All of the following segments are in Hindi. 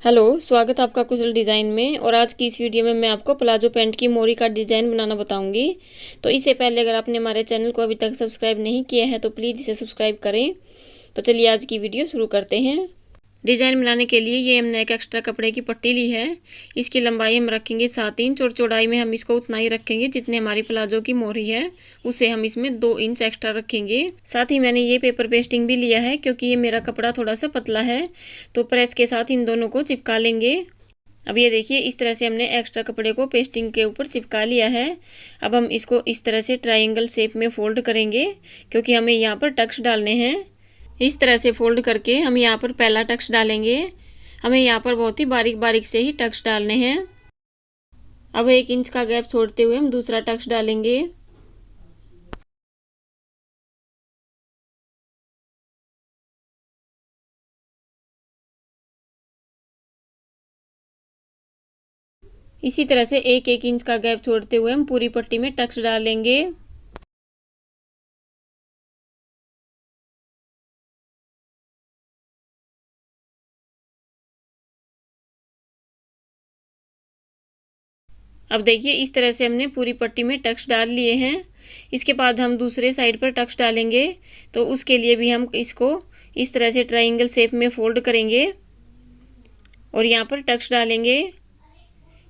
हेलो, स्वागत है आपका कुशल डिज़ाइन में। और आज की इस वीडियो में मैं आपको प्लाजो पैंट की मोरी का डिज़ाइन बनाना बताऊंगी। तो इससे पहले अगर आपने हमारे चैनल को अभी तक सब्सक्राइब नहीं किया है तो प्लीज़ इसे सब्सक्राइब करें। तो चलिए आज की वीडियो शुरू करते हैं। डिज़ाइन बनाने के लिए ये हमने एक एक्स्ट्रा कपड़े की पट्टी ली है। इसकी लंबाई हम रखेंगे 7 इंच और चौड़ाई में हम इसको उतना ही रखेंगे जितने हमारी प्लाजो की मोरी है उसे हम इसमें 2 इंच एक्स्ट्रा रखेंगे। साथ ही मैंने ये पेपर पेस्टिंग भी लिया है क्योंकि ये मेरा कपड़ा थोड़ा सा पतला है, तो प्रेस के साथ इन दोनों को चिपका लेंगे। अब ये देखिए, इस तरह से हमने एक्स्ट्रा कपड़े को पेस्टिंग के ऊपर चिपका लिया है। अब हम इसको इस तरह से ट्रायंगल शेप में फोल्ड करेंगे क्योंकि हमें यहाँ पर टक्स डालने हैं। इस तरह से फोल्ड करके हम यहाँ पर पहला टक्स डालेंगे। हमें यहाँ पर बहुत ही बारीक बारीक से ही टक्स डालने हैं। अब 1 इंच का गैप छोड़ते हुए हम दूसरा टक्स डालेंगे। इसी तरह से 1-1 इंच का गैप छोड़ते हुए हम पूरी पट्टी में टक्स डालेंगे। अब देखिए, इस तरह से हमने पूरी पट्टी में टक्स डाल लिए हैं। इसके बाद हम दूसरे साइड पर टक्स डालेंगे, तो उसके लिए भी हम इसको इस तरह से ट्रायंगल शेप में फोल्ड करेंगे और यहाँ पर टक्स डालेंगे।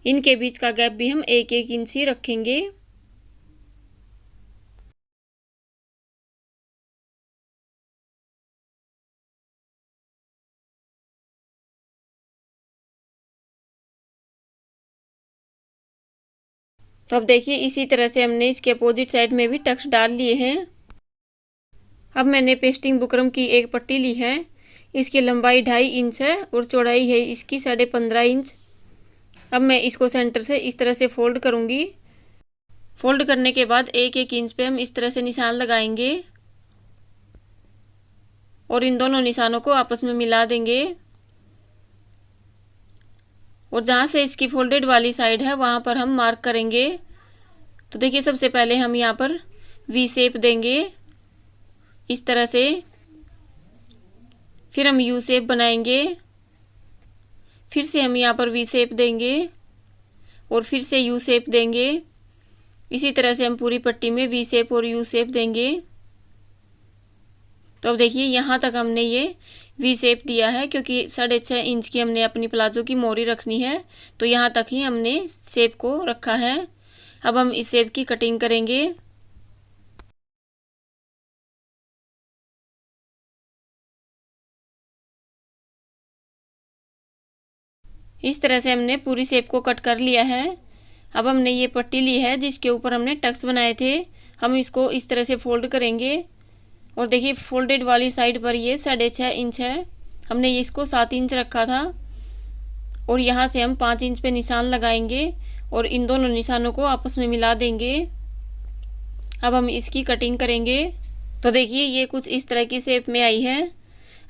इनके बीच का गैप भी हम 1-1 इंच ही रखेंगे। तो अब देखिए, इसी तरह से हमने इसके अपोजिट साइड में भी टक्स डाल लिए हैं। अब मैंने पेस्टिंग बुकरम की एक पट्टी ली है। इसकी लंबाई 2.5 इंच है और चौड़ाई है इसकी 15.5 इंच। अब मैं इसको सेंटर से इस तरह से फोल्ड करूंगी। फोल्ड करने के बाद 1-1 इंच पे हम इस तरह से निशान लगाएंगे और इन दोनों निशानों को आपस में मिला देंगे। और जहाँ से इसकी फोल्डेड वाली साइड है वहाँ पर हम मार्क करेंगे। तो देखिए, सबसे पहले हम यहाँ पर वी शेप देंगे इस तरह से, फिर हम यू शेप बनाएंगे, फिर से हम यहाँ पर वी शेप देंगे और फिर से यू शेप देंगे। इसी तरह से हम पूरी पट्टी में वी शेप और यू शेप देंगे। तो अब देखिए, यहाँ तक हमने ये वी शेप दिया है क्योंकि 6.5 इंच की हमने अपनी प्लाजो की मोरी रखनी है, तो यहाँ तक ही हमने शेप को रखा है। अब हम इस शेप की कटिंग करेंगे। इस तरह से हमने पूरी शेप को कट कर लिया है। अब हमने ये पट्टी ली है जिसके ऊपर हमने टक्स बनाए थे, हम इसको इस तरह से फोल्ड करेंगे। और देखिए, फोल्डेड वाली साइड पर ये 6.5 इंच है, हमने ये इसको 7 इंच रखा था। और यहाँ से हम 5 इंच पे निशान लगाएंगे और इन दोनों निशानों को आपस में मिला देंगे। अब हम इसकी कटिंग करेंगे। तो देखिए, ये कुछ इस तरह की शेप में आई है।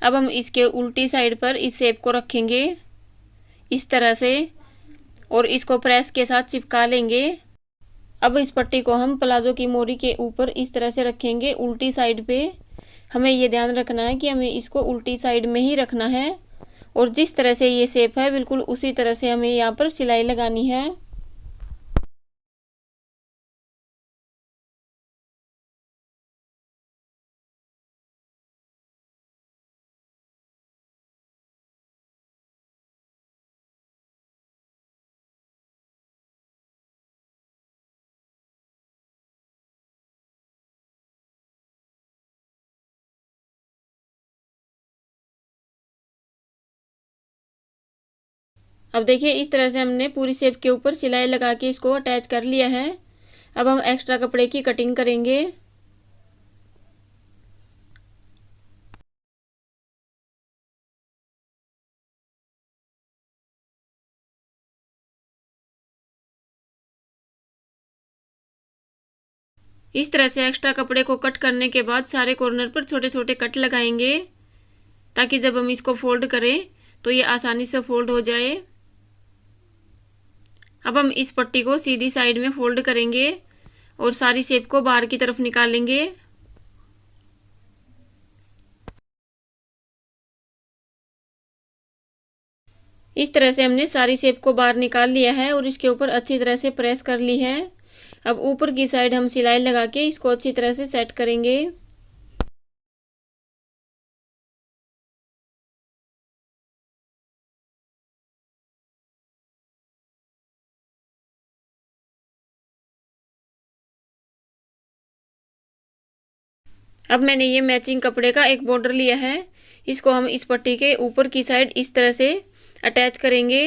अब हम इसके उल्टी साइड पर इस शेप को रखेंगे इस तरह से और इसको प्रेस के साथ चिपका लेंगे। अब इस पट्टी को हम प्लाजो की मोरी के ऊपर इस तरह से रखेंगे उल्टी साइड पे। हमें ये ध्यान रखना है कि हमें इसको उल्टी साइड में ही रखना है और जिस तरह से ये शेप है बिल्कुल उसी तरह से हमें यहाँ पर सिलाई लगानी है। अब देखिए, इस तरह से हमने पूरी शेप के ऊपर सिलाई लगा के इसको अटैच कर लिया है। अब हम एक्स्ट्रा कपड़े की कटिंग करेंगे। इस तरह से एक्स्ट्रा कपड़े को कट करने के बाद सारे कॉर्नर पर छोटे छोटे कट लगाएंगे ताकि जब हम इसको फोल्ड करें तो ये आसानी से फोल्ड हो जाए। अब हम इस पट्टी को सीधी साइड में फोल्ड करेंगे और सारी शेप को बाहर की तरफ निकालेंगे। इस तरह से हमने सारी शेप को बाहर निकाल लिया है और इसके ऊपर अच्छी तरह से प्रेस कर ली है। अब ऊपर की साइड हम सिलाई लगा के इसको अच्छी तरह से सेट करेंगे। अब मैंने ये मैचिंग कपड़े का एक बॉर्डर लिया है, इसको हम इस पट्टी के ऊपर की साइड इस तरह से अटैच करेंगे।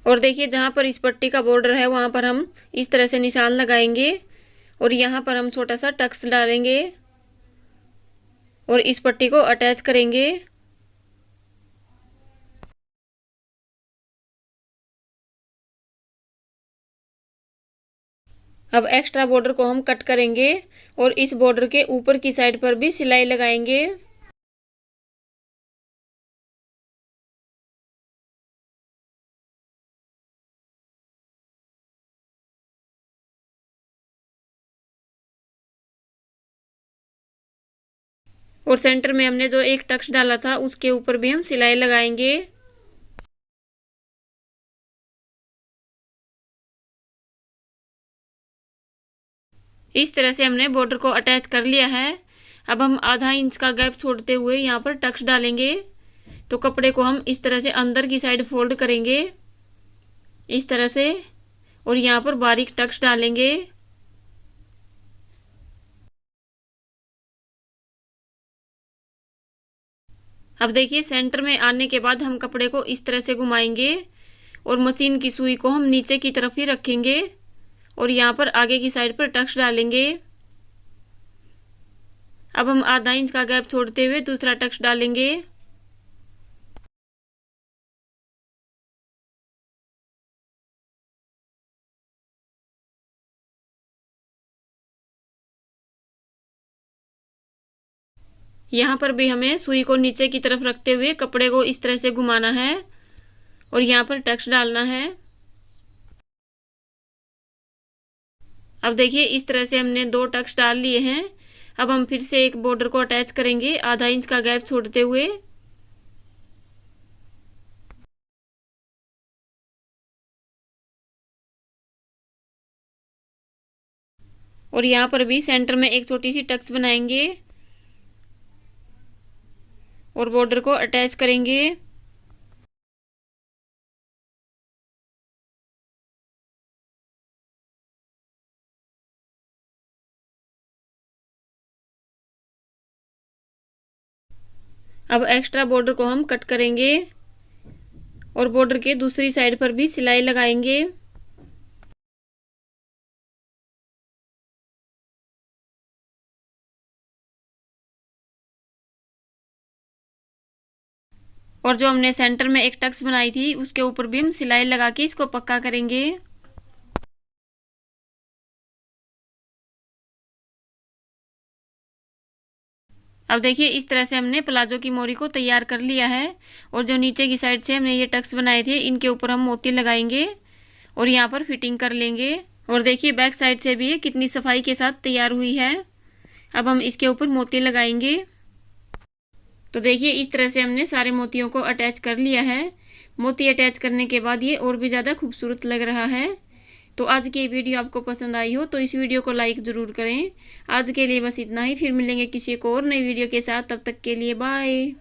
और देखिए जहां पर इस पट्टी का बॉर्डर है वहां पर हम इस तरह से निशान लगाएंगे और यहाँ पर हम छोटा सा टक्स डालेंगे और इस पट्टी को अटैच करेंगे। अब एक्स्ट्रा बॉर्डर को हम कट करेंगे और इस बॉर्डर के ऊपर की साइड पर भी सिलाई लगाएंगे। और सेंटर में हमने जो एक टक्स डाला था उसके ऊपर भी हम सिलाई लगाएंगे। इस तरह से हमने बॉर्डर को अटैच कर लिया है। अब हम आधा इंच का गैप छोड़ते हुए यहाँ पर टक्स डालेंगे। तो कपड़े को हम इस तरह से अंदर की साइड फोल्ड करेंगे इस तरह से और यहाँ पर बारीक टक्स डालेंगे। अब देखिए सेंटर में आने के बाद हम कपड़े को इस तरह से घुमाएंगे और मशीन की सुई को हम नीचे की तरफ ही रखेंगे और यहाँ पर आगे की साइड पर टक्स डालेंगे। अब हम आधा इंच का गैप छोड़ते हुए दूसरा टक्स डालेंगे। यहाँ पर भी हमें सुई को नीचे की तरफ रखते हुए कपड़े को इस तरह से घुमाना है और यहाँ पर टक्स डालना है। अब देखिए इस तरह से हमने दो टक्स डाल लिए हैं। अब हम फिर से एक बॉर्डर को अटैच करेंगे आधा इंच का गैप छोड़ते हुए। और यहाँ पर भी सेंटर में एक छोटी सी टक्स बनाएंगे और बॉर्डर को अटैच करेंगे। अब एक्स्ट्रा बॉर्डर को हम कट करेंगे और बॉर्डर के दूसरी साइड पर भी सिलाई लगाएंगे। और जो हमने सेंटर में एक टक्स बनाई थी उसके ऊपर भी हम सिलाई लगा के इसको पक्का करेंगे। अब देखिए इस तरह से हमने प्लाजो की मोरी को तैयार कर लिया है और जो नीचे की साइड से हमने ये टक्स बनाए थे इनके ऊपर हम मोती लगाएंगे और यहाँ पर फिटिंग कर लेंगे। और देखिए बैक साइड से भी ये कितनी सफाई के साथ तैयार हुई है। अब हम इसके ऊपर मोती लगाएंगे। तो देखिए इस तरह से हमने सारे मोतियों को अटैच कर लिया है। मोती अटैच करने के बाद ये और भी ज़्यादा खूबसूरत लग रहा है। तो आज की वीडियो आपको पसंद आई हो तो इस वीडियो को लाइक ज़रूर करें। आज के लिए बस इतना ही, फिर मिलेंगे किसी को और नई वीडियो के साथ। तब तक के लिए बाय।